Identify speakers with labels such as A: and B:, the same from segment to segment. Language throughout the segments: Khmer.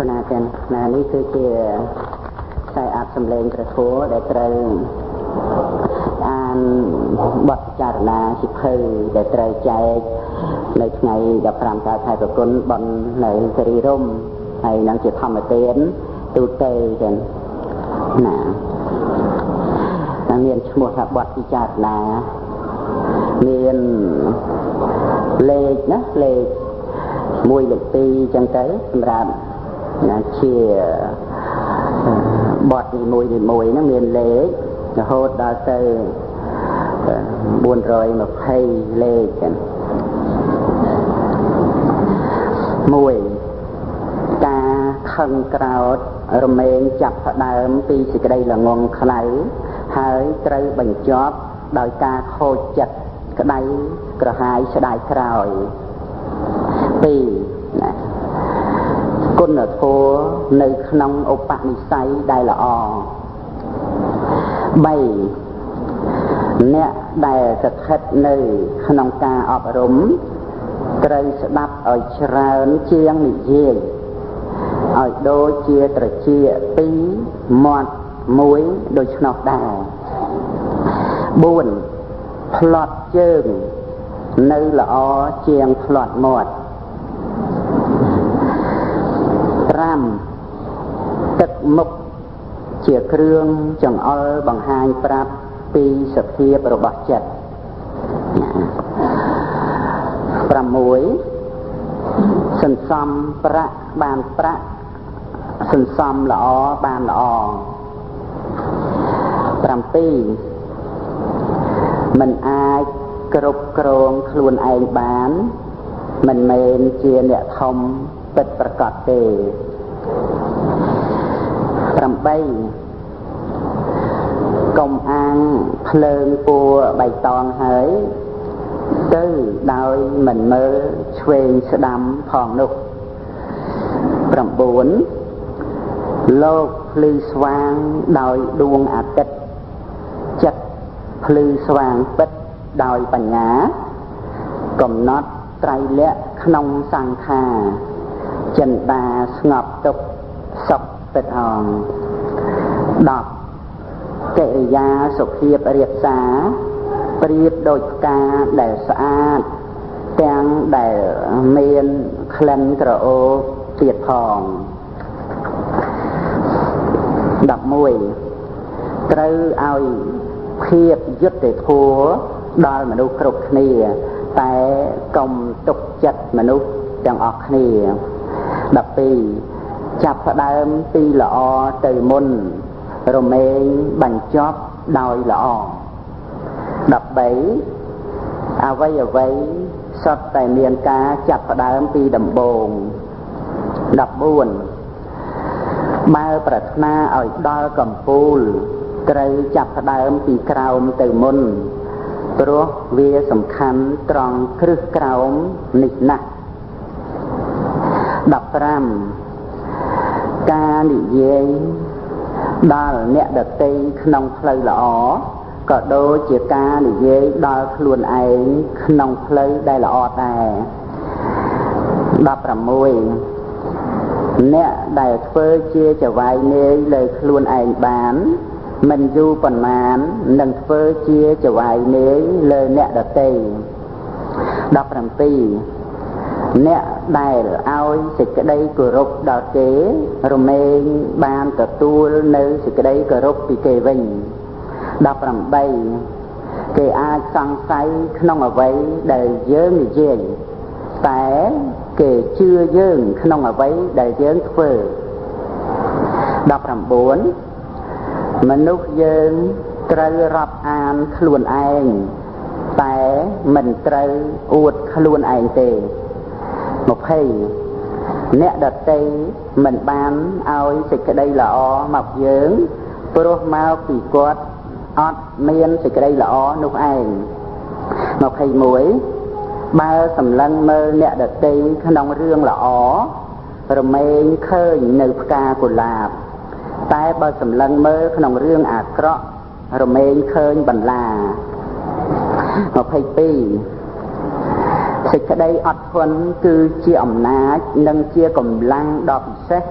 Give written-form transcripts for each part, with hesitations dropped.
A: ណាទាំងណានេះគឺជាខ្សែអាប់សម្លេងព្រះធម៌ដែលត្រូវអានបទពិចារណាសិភៅដែលត្រូវចែកនៅថ្ងៃ15កើតខែប្រគុណបន់នៅសេរីរមហើយនឹងជាធម្មទានទូទៅចឹងណាមានឈ្មោះថាបទពិចារណាមានលេខណាលេខ1លេខ2ចឹងទៅសម្រាប់ជាបទនីមួយហ្នឹងមានលេខរហូតដល់ទៅ420លេខចឹង1ការខឹងក្រោធរមែងចាប់ផ្ដើមពីសេចក្តីល្ងងខ្លៅហើយត្រូវបញ្ចប់ដោយការខូចចិត្តក្តីក្រហាយស្ដាយក្រោយ2ណាគុណធម៌នៅក្នុងឧបនិស្ស័យដែលល្អ3អ្នកដែលស្ថិតនៅក្នុងការអប់រំត្រូវស្ដាប់ឲ្យច្រើនជាងនិយាយឲ្យដូចជាត្រចៀក2មាត់1ដូច្នោះដែរ4ផ្លត់ជើងនៅល្អជាងផ្លត់មាត់5ទឹកមុខជាគ្រឿងចង្អុលបង្ហាញប្រាប់ពីសភាពរបស់ចិត្ត6សន្សំប្រាក់បានប្រាក់សន្សំល្អបានល្អ7មិនអាចគ្រប់គ្រងខ្លួនឯងបានមិនមែនជាអ្នកធំពិតប្រាកដទេ8កុំអាងភ្លើងពណ៌បៃតងហើយទៅដោយមិនមើលឆ្វេងស្ដាំផងនោះ9លោកភ្លឺស្វាងដោយដួងអាទិត្យចិត្តភ្លឺស្វាងពិតដោយបញ្ញាកំណត់ត្រៃលក្ខក្នុងសង្ខារចិន្តាស្ងប់ទុកសុខពិតអង10កិរិយាសុភាពរាបសារប្រៀបដូចផ្កាដែលស្អាតទាំងដែលមានក្លិនក្រអូបទៀតផង11ត្រូវឲ្យភាពយុត្តិធម៌ដល់មនុស្សគ្រប់គ្នាតែកុំទុកចិត្តមនុស្សទាំងអស់គ្នា12ចាប់ផ្ដើមពីល្អទៅមុនរមែងបញ្ចប់ដោយល្អ13អ្វីសុទ្ធតែមានការចាប់ផ្ដើមពីដំបូង14បើប្រាថ្នាឲ្យដល់កំពូលត្រូវចាប់ផ្ដើមពីក្រោមទៅមុនព្រោះវាសំខាន់ត្រង់គ្រឹះក្រោមនេះណាស់15ការនិយាយដល់អ្នកដទៃក្នុងផ្លូវល្អក៏ដូចជាការនិយាយដល់ខ្លួនឯងក្នុងផ្លូវដែលល្អដែរ16អ្នកដែលធ្វើជាចវាយនាយលើខ្លួនឯងបានមិនយូរប៉ុន្មាននឹងធ្វើជាចវាយនាយលើអ្នកដទៃ17អ្នកដែលឲ្យសេចក្តីគោរពដល់គេរមែងបានទទួលនៅសេចក្តីគោរពពីគេវិញ18គេអាចសង្ស័យក្នុងអ្វីដែលយើងនិយាយតែគេជឿយើងក្នុងអ្វីដែលយើងធ្វើ19មនុស្សយើងត្រូវរាប់អានខ្លួនឯងតែមិនត្រូវអួតខ្លួនឯងទេ20អ្នកដទៃមិនបានឲ្យសេចក្តីល្អមកយើងព្រោះមកពីគាត់អត់មានសេចក្តីល្អនោះឯង21បើសម្លឹងមើលអ្នកដទៃក្នុងរឿងល្អរមែងឃើញនៅផ្កាកុលាបតែបើសម្លឹងមើលក្នុងរឿងអាក្រក់រមែងឃើញបន្លា22សេចក្តីអត់ធន់គឺជាអំណាចនិងជាកម្លាំងដ៏ពិសេស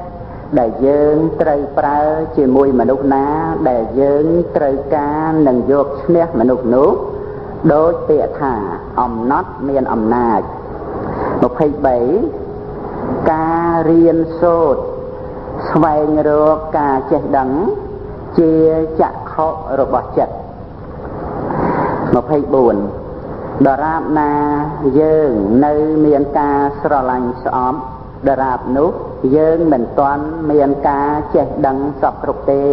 A: ដែលយើងត្រូវប្រើជាមួយមនុស្សណាដែលយើងត្រូវការនឹងយកឈ្នះមនុស្សនោះដោយពាក្យថាអំណត់មានអំណាច 23 ការរៀនសូត្រស្វែងរកការចេះដឹងជាចក្ខុរបស់ចិត្ត 24 ដរាបណាយើងនៅមានការស្រឡាញ់ស្អប់ដរាបនោះយើងមិនទាន់មានការចេះដឹងសពគ្រប់ទេ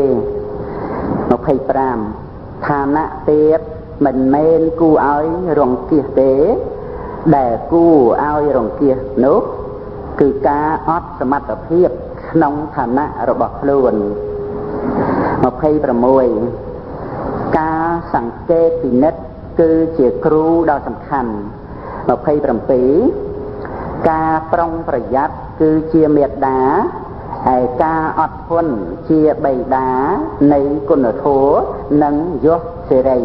A: 25 ឋានៈទៀតមិនមែនគួរឲ្យរង្គៀសទេដែលគួរឲ្យរង្គៀសនោះគឺការអត់សមត្ថភាពក្នុងឋានៈរបស់ខ្លួន 26 ការសង្កេតពិនិត្យគឺជាគ្រូដ៏សំខាន់ 27 ការប្រុងប្រយ័ត្នគឺជាមេត្តាហើយការអត់ធន់ជាបិតានៃគុណធម៌និងយសសេរី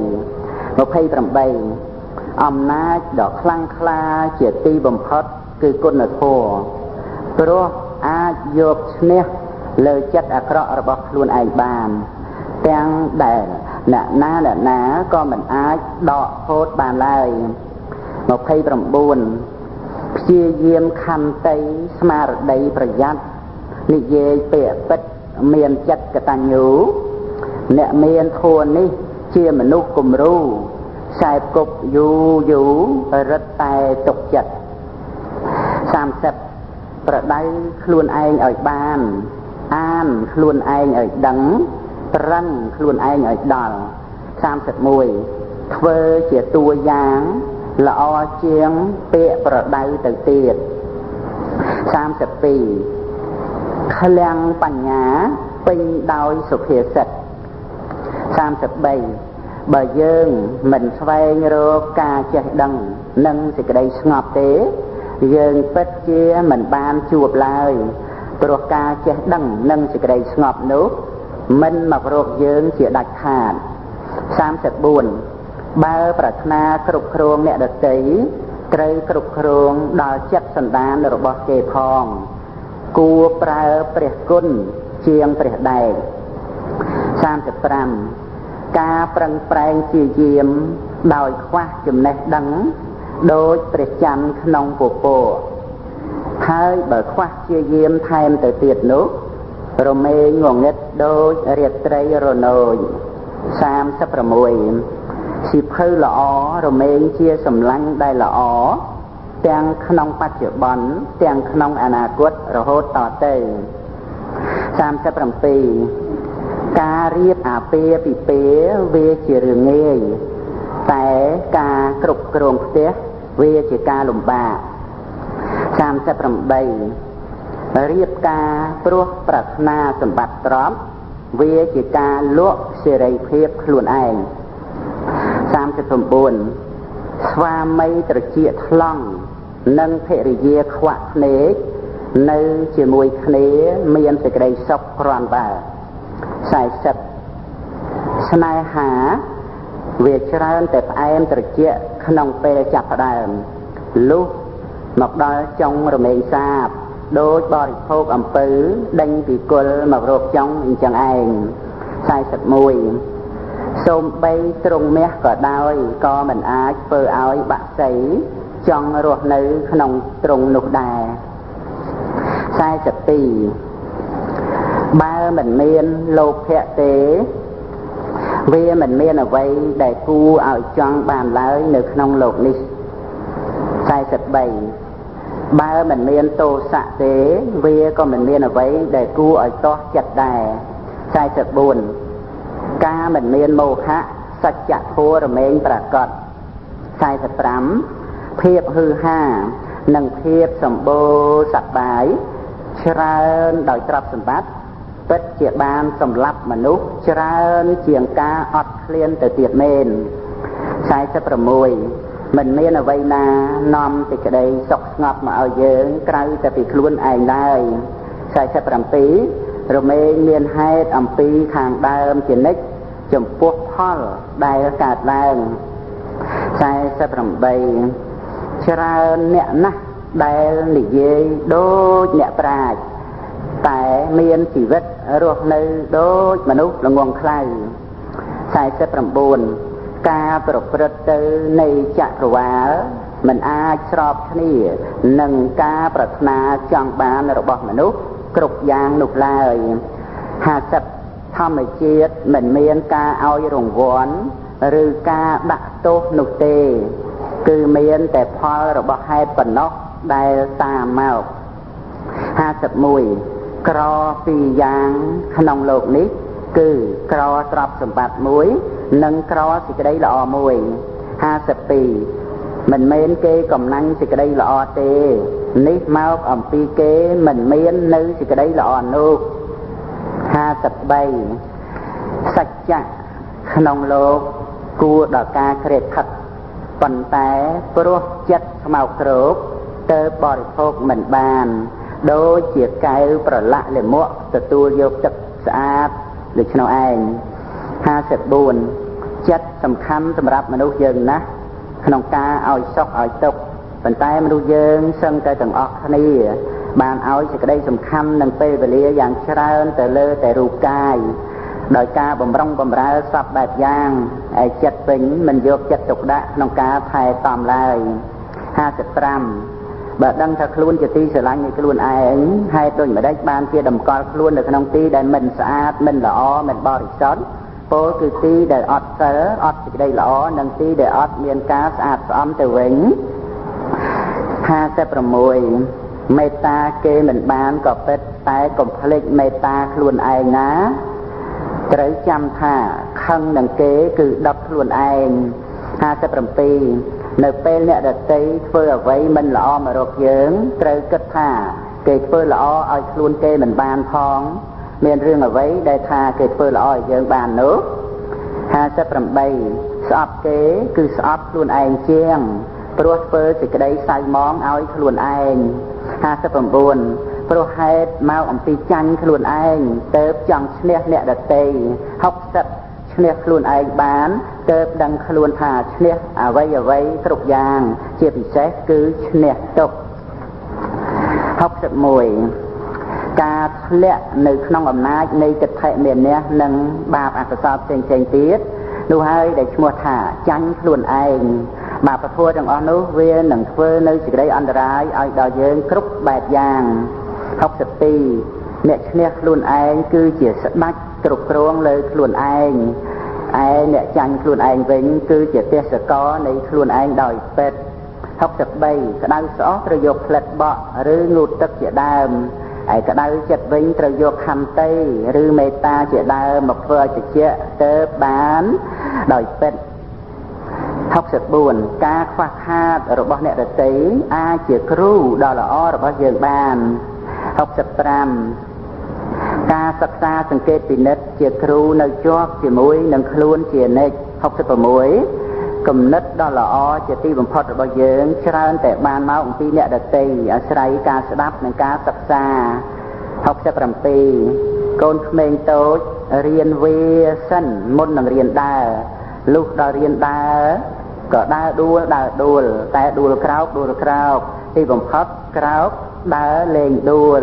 A: 28 អំណាចដ៏ខ្លាំងក្លាជាទីបំផុតគឺគុណធម៌ព្រោះអាចយកឈ្នះលើចិត្តអាក្រក់របស់ខ្លួនឯងបានទាំងដែលអ្នកណាក៏មិនអាចដកហូតបានឡើយ 29 ព្យាយាមខន្តីស្មារតីប្រយ័ត្ននិយាយពាក្យពិតមានចិត្តកតញ្ញូអ្នកមានធម៌នេះជាមនុស្សគំរូខ្សែគប់យូររឹតតែទុកចិត្ត 30 ប្រដៅខ្លួនឯងឲ្យបានអានខ្លួនឯងឲ្យដឹងប្រឹងខ្លួនឯងឲ្យដល់ 31 ធ្វើជាតួយ៉ាងល្អជាងពាក្យប្រដៅទៅទៀត 32 ឃ្លាំងបញ្ញាពេញដោយសុភាសិត 33 បើយើងមិនស្វែងរកការចេះដឹងនិងសេចក្តីស្ងប់ទេយើងពិតជាមិនបានជួបឡើយព្រោះការចេះដឹងនិងសេចក្តីស្ងប់នោះមិនមករកយើងជាដាច់ខាត 34 បើប្រាថ្នាគ្រប់គ្រងអ្នកដទៃត្រូវគ្រប់គ្រងដល់ចិត្តសន្តានរបស់គេផងគួរប្រើព្រះគុណជាងព្រះដែក 35 ការប្រឹងប្រែងជាយាមដោយខ្វះចំណេះដឹងដូចព្រះច័ន្ទក្នុងពពកហើយបើខ្វះជាយាមថែមទៅទៀតនោះរមែងងងឹតដូចរាត្រីរនោច 36 សិភៅល្អរមែងជាសម្លាញ់ដែលល្អទាំងក្នុងបច្ចុប្បន្នទាំងក្នុងអនាគតរហូតតទៅ37ការរៀបអាពាហ៍ពិពាហ៍វាជារឿងងាយតែការគ្រប់គ្រងផ្ទះវាជាការលំបាក38រៀបការព្រោះប្រាថ្នាសម្បត្តិទ្រព្យវាជាការលក់សេរីភាពខ្លួនឯង39ស្វាមីត្រចៀកថ្លង់និងភរិយាខ្វាក់ភ្នែកនៅជាមួយគ្នាមានសេចក្តីសុខគ្រាន់បើ40ស្នេហាវាច្រើនតែផ្អែមត្រជាក់ក្នុងពេលចាប់ផ្ដើមលុះមកដល់ចុងរមែងសាបដូចបរិភោគអំពៅដេញពីគល់មករកចុងអញ្ចឹងឯង41សូម្បីទ្រង់មាសក៏ដោយក៏មិនអាចធ្វើឲ្យបាក់សីចង់រស់នៅក្នុងទ្រង់នោះដែរ42បើមិនមានលោភៈទេវាមិនមានអ្វីដែលគួរឲ្យចង់បានឡើយនៅក្នុងលោកនេះ43បើមិនមានទោសៈទេវាក៏មិនមានអ្វីដែលគួរឲ្យទាស់ចិត្តដែរ44ការមិនមានមោហៈសច្ចធម៌រមែងប្រកប45ភាពហឺហានិងភាពសម្បូរសប្បាយច្រើនដោយទ្រព្យសម្បត្តិពិតជាបានសម្លាប់មនុស្សច្រើនជាងការអត់ឃ្លានទៅទៀតមែន46មិនមានអ្វីណានាំសេចក្តីសុខស្ងប់មកឲ្យយើងក្រៅតែពីខ្លួនឯងឡើយ47រមែងមានហេតុអំពីខាងដើមជានិច្ចចំពោះផលដែលកើតឡើង48ច្រើនអ្នកណាស់ដែលនិយាយដូចអ្នកប្រាជ្ញ តែមានជីវិតរស់នៅដូចមនុស្សល្ងងខ្លៅ49ការប្រព្រឹត្តទៅនៃចក្រវាលមិនអាចស្របគ្នានឹងការប្រាថ្នាចង់បានរបស់មនុស្សគ្រប់យ៉ាងនោះឡើយ50ធម្មជាតិមិនមានការឲ្យរង្វាន់ឬការដាក់ទោសនោះទេគឺមានតែផលរបស់ហេតុប៉ុណ្ណោះដែលតាមមក51ក្រពីរយ៉ាងក្នុងលោកនេះគឺក្រទ្រព្យសម្បត្តិមួយនិងក្រសេចក្តីល្អមួយ52មិនមែនគេកំណាញ់សេចក្តីល្អទេនេះមកអំពីគេមិនមាននៅសេចក្តីល្អនោះ53សច្ចៈក្នុងលោកគួរដល់ការក្រេតខិតប៉ុន្តែព្រោះចិត្តស្មោកគ្រោកទៅបរិភោគមិនបានដូចជាកែវប្រឡាក់លាមកទទួលយកទឹកស្អាតដូច្នោះឯង54ចិត្តសំខាន់សម្រាប់មនុស្សយើងណាស់ក្នុងការឲ្យសុខឲ្យទុក្ខប៉ុន្តែមនុស្សយើងសឹងតែទាំងអស់គ្នាបានឲ្យសេចក្តីសំខាន់និងពេលវេលាយ៉ាងច្រើនទៅលើតែរូបកាយដោយការបំរុងបំរើសពបែបយ៉ាងឯចិត្តវិញមិនយកចិត្តទុកដាក់ក្នុងការថែទាំឡើយ55បើដឹងថាខ្លួនជាទីស្រឡាញ់នៃខ្លួនឯងហេតុដូចម្ដេចបានជាតម្កល់ខ្លួននៅក្នុងទីដែលមិនស្អាតមិនល្អមិនបរិសុទ្ធពោលគឺទីដែលអត់សិលអត់សេចក្តីល្អនិងទីដែលអត់មានការស្អាតស្អំទៅវិញ56មេត្តាគេមិនបានក៏ពិតតែកុំភ្លេចមេត្តាខ្លួនឯងណាត្រូវចាំថាខឹងនឹងគេគឺដុតខ្លួនឯង57នៅពេលអ្នកដទៃធ្វើអ្វីមិនល្អមករកយើងត្រូវគិតថាគេធ្វើល្អឲ្យខ្លួនគេមិនបានផងមានរឿងអ្វីដែលថាគេធ្វើល្អឲ្យយើងបាននោះ58ស្អប់គេគឺស្អប់ខ្លួនឯងជាងព្រោះធ្វើសេចក្តីសៅមងឲ្យខ្លួនឯង59ព្រោះហេតុមកអំពីចាញ់ខ្លួនឯងទៅចង់ឈ្នះអ្នកដទៃ60ឈ្នះខ្លួនឯងបានទៅដឹងខ្លួនថាឈ្នះអ្វីអ្វីគ្រប់យ៉ាងជាពិសេសគឺឈ្នះទុក្ខ61ការធ្លាក់នៅក្នុងអំណាចនៃទិដ្ឋិមានះនិងបាបអកុសលផ្សេងៗទៀតនោះហើយដែលឈ្មោះថាចាញ់ខ្លួនឯងបាបធម៌ទាំងអស់នោះវានឹងធ្វើនៅសេចក្តីអន្តរាយឲ្យដល់យើងគ្រប់បែបយ៉ាង62អ្នកឈ្នះខ្លួនឯងគឺជាស្ដេចគ្រប់គ្រងលើខ្លួនឯងឯអ្នកចាញ់ខ្លួនឯងវិញគឺជាទេសកលនៃខ្លួនឯងដោយពិត63ក្តៅស្អុះត្រូវយកផ្លិតបក់ឬងូតទឹកជាដើមឯក្តៅចិត្តវិញត្រូវយកខន្តីឬមេត្តាជាដើមមកធ្វើឲ្យត្រជាក់ទៅបានដោយពិត64ការខ្វះខាតរបស់អ្នកដទៃអាចជាគ្រូដ៏ល្អរបស់យើងបាន65ការសិក្សាសង្កេតពិនិត្យជាគ្រូនៅជាប់ជាមួយនឹងខ្លួនជានិច្ច66គំនិតដ៏ល្អជាទីបំផុតរបស់យើងច្រើនតែបានមកអំពីអ្នកដទៃអាស្រ័យការស្ដាប់និងការសិក្សា67កូនក្មេងតូចរៀនវាសិនមុននឹងរៀនដើរលុះដល់រៀនដើរក៏ដើរដួលតែដួលក្រោកទីបំផុតក្រោកដើរលេងដួល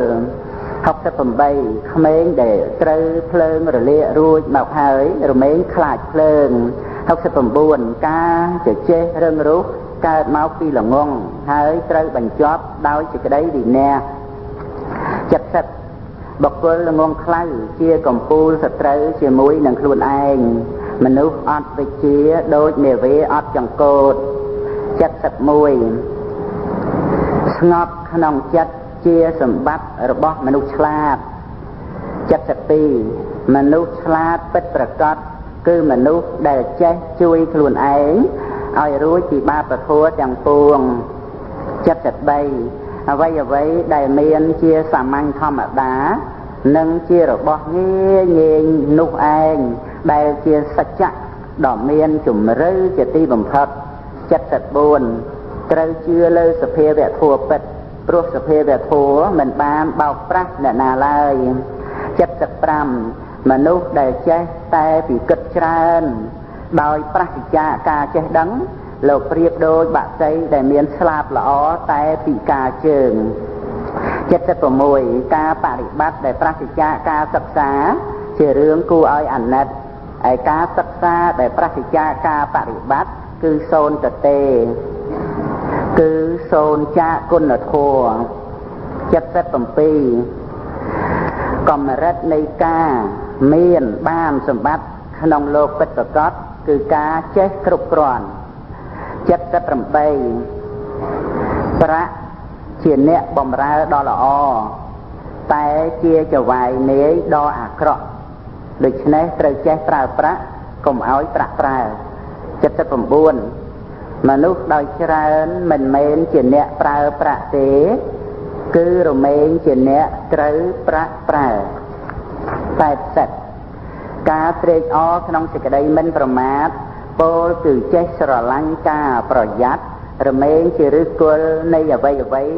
A: 68ក្មេងដែលត្រូវភ្លើងរលាករួចមកហើយរមែងខ្លាចភ្លើង69ការជជែករឹងរូសកើតមកពីល្ងងហើយត្រូវបញ្ចប់ដោយសេចក្តីវិន័យ70បុគ្គលល្ងងខ្លៅជាកំពូលសត្រូវជាមួយនឹងខ្លួនឯងមនុស្សអត់វិជ្ជាដូចនាវាអត់ចង្កូត71ស្ងប់ក្នុងចិត្តជាសម្បត្តិរបស់មនុស្សឆ្លាត72មនុស្សឆ្លាតពិតប្រាកដគឺមនុស្សដែលចេះជួយខ្លួនឯងឲ្យរួចពីបាបធម៌ទាំងពួង73អ្វីដែលមានជាសាមញ្ញធម្មតានិងជារបស់ងាយនោះឯងដែលជាសច្ចៈដ៏មានជំរឿជាទីបំផុត74ត្រូវជឿលើសភាវៈធម៌ពិតព្រោះសភាវៈធម៌មិនបានបោកប្រាស់អ្នកណាឡើយ75មនុស្សដែលចេះតែពិគិតច្រើនដោយប្រសិទ្ធការចេះដឹងលោកប្រៀបដូចបក្សីដែលមានស្លាបល្អតែពិការជើង 76ការបរិបត្តិដែលប្រសិទ្ធការសិក្សាជារឿងគួរឲ្យអាណិតហើយការសិក្សាដែលប្រសិទ្ធការបរិបត្តិគឺសូន្យទេគឺសូន្យចាគុណធម៌77កម្រិតនៃការមានបានសម្បត្តិក្នុងលោកពិតប្រាកដគឺការចេះគ្រប់គ្រាន់78ប្រាក់ជាអ្នកបម្រើដ៏ល្អតែជាចវាយនាយដ៏អាក្រក់ដូច្នេះត្រូវចេះប្រើប្រាក់កុំឲ្យប្រាក់ប្រើ79មនុស្សដោយច្រើនមិនមែនជាអ្នកប្រើប្រាក់ទេគឺរមែងជាអ្នកត្រូវប្រាក់ប្រើ80ការត្រេកអរក្នុងសេចក្តីមិនប្រមាទពោលគឺចេះស្រឡាញ់ការប្រយ័ត្នរមែងជាឫសគល់នៃអ្វី